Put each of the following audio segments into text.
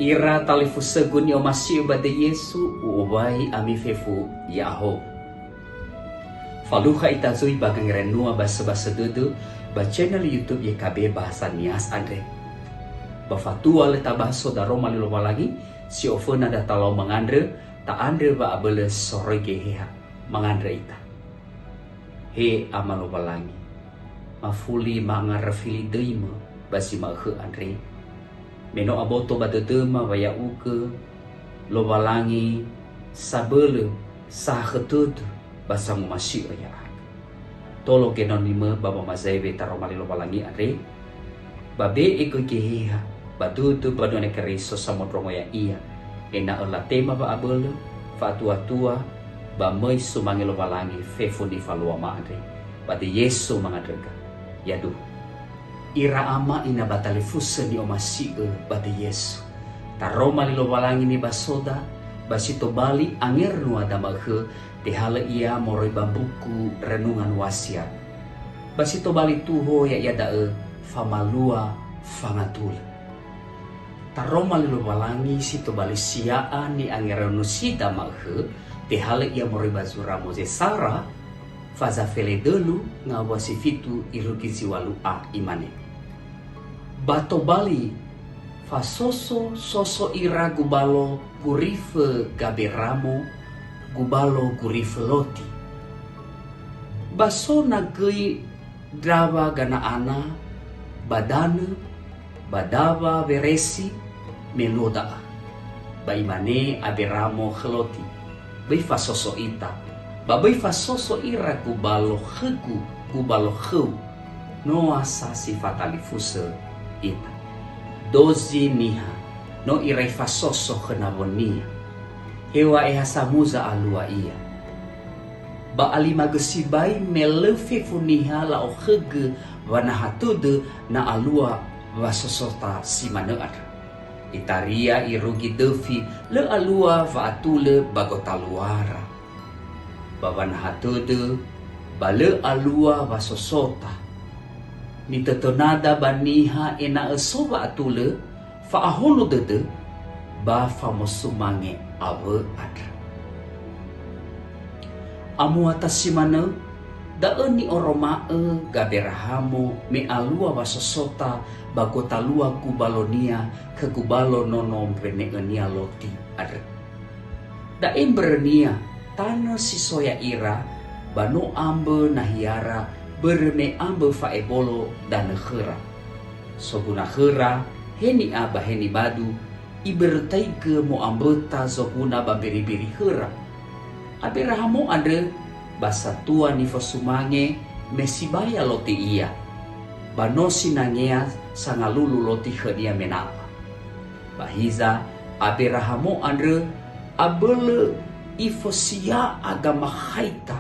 Ira talifu segun yo masih bade Yesu uwai ami fefu Yaho. Faluha itazui bagang renua basa dudu ba channel YouTube YKB bahasa Nias Andre. Bafatua leta baso da Roma lilo lagi si ofena da talau mangandre ta andre ba abele sore geheha mangandre ita. He amalo balangi. Mafuli mangarafili deima basi mahe Andre. Meno aboto badedema waya uke lo balangi sabele sahetud basa masih ya. Tolo genonime baba mazaibe taromali lo balangi Andre. Babe eko keheha badudu badone keriso samodrongo ya iya. Ena ola tema ba abele fatua-tua ba moi sumangi lo balangi fefuni falua ma Andre. Bade Yesu mangadrega. Yaduh. Ira ama ina batali fusa ni omasi bade Yesu. Taroma lilo walangi ni basoda basito bali anger nua damaghe tehala ia moroi bambuku renungan wasiat. Basito bali tuho ya yadae famalua fangatul. Taroma lilo walangi sito bali siaan ni anger nusi damaghe tehala ia moroi bazura moze sara faza fele delu ngawasi fitu irugizi walu a imane. Bato bali fasoso soso ira gubalo gurife gaberamo gubalo gurife loti. Baso nagei drava gana ana badana badava veresi meloda. Baimane aberamo heloti. Bai fasoso ita. Babai fasoso ira gubalo hegu gubalo heu. No asa sifatali fuse ita. Dozi niha no irai fasoso kenabonia. Hewa eha samuza alua ia. Ba alima gesibai melefe funiha la ohege wana hatude na alua wasosota simaneat. Itaria irugi devi le alua va atule bagotaluara. Bawana hatude bale alua wasosota. Ni tetonada baniha ena esoba atule fa aholo dede ba famosumange awe adra. Amu atas simana da eni oromae gaberahamo me alua wasosota bagotalua kubalonia ke kubalo nono brene enia loti adra. Da embernia tanah sisoya ira bano ambe nahiara berme ambe faebolo dan khera. Soguna khera heni aba heni badu ibertai ke mo ambeta zoguna bambiri-biri khera. Aberahamo ade basa tua ni fosumange mesibaya loti iya. Banosi nangea sangalulu loti khenia menapa. Bahiza aberahamo ade abele ifosia agama haita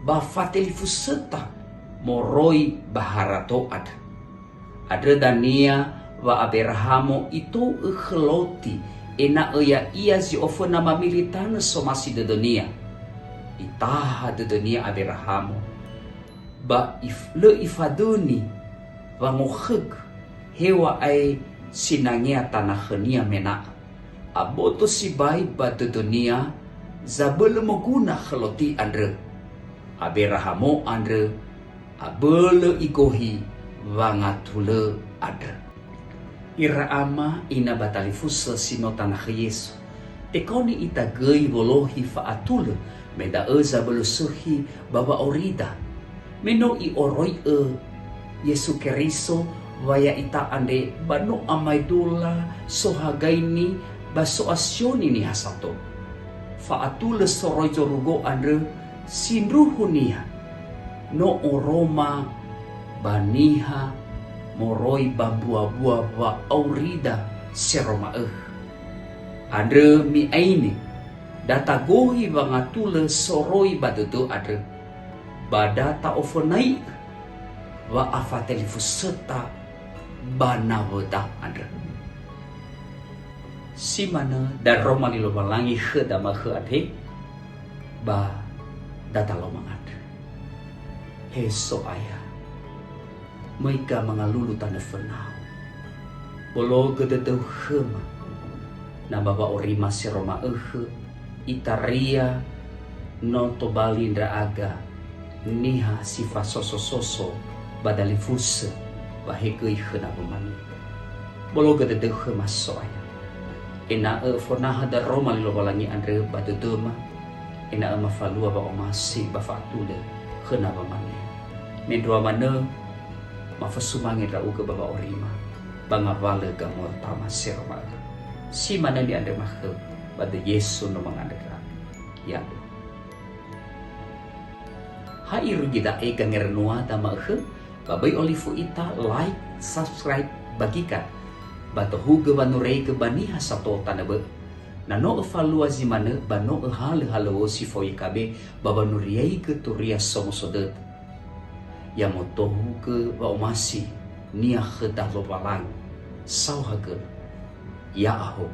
bafateli fuseta moroi baharato ada. Ada dania wa aberahamo itu ekheloti ena eya ia zi ofena mamilitana somasi de dunia. Itaha de dunia aberahamo. Ba le ifaduni wa ngokheg hewa ai sinangea tanah khenia mena. Aboto si bai ba de dunia zabele moguna kheloti andre. Aberahamo andre abele igohi wangatule ada. Ira ama ina batali fusa sino tanah Yesu. Tekoni ita gei wolohi faatule meda eza belusuhi baba orida. Meno i oroi Yesu keriso waya ita ande bano amaidula sohagaini baso asyoni ni hasato. Faatule sorojo rugo andre sindruhunia. No oroma baniha moroi babua-bua wa aurida seroma Andre mi aini data gohi wangatule soroi badudu adre badata ofonai wa afateli fuseta banaweda adre. Simana dan Roma lilo balangi khedama khade ba data lomang adre. Heso ayah Maika mangalulu tanda fenau bolo gededeu hema na baba orima si Roma itaria no to balindra aga niha sifa soso badali fusa baheke ihna bumani bologa de masoya ina fonaha da Roma lilo balangi andre baduduma ina mafalua ba omasi ba fatule khna bumani mendua mana mafasumangi ra uga baba orima bangavale gamor tama serma si mana ni andre makhe bade Yesu no mangandra ya Hai rugida eka ngernua tama babai olifu ita like subscribe bagikan bato huga banurei ke bani hasato tanabe nano evalua zimane bano hal halo si foi kabe babanuriai ke turia somosodet ya motohu ke ba omasi nia kheda lo balang sauhager ya aho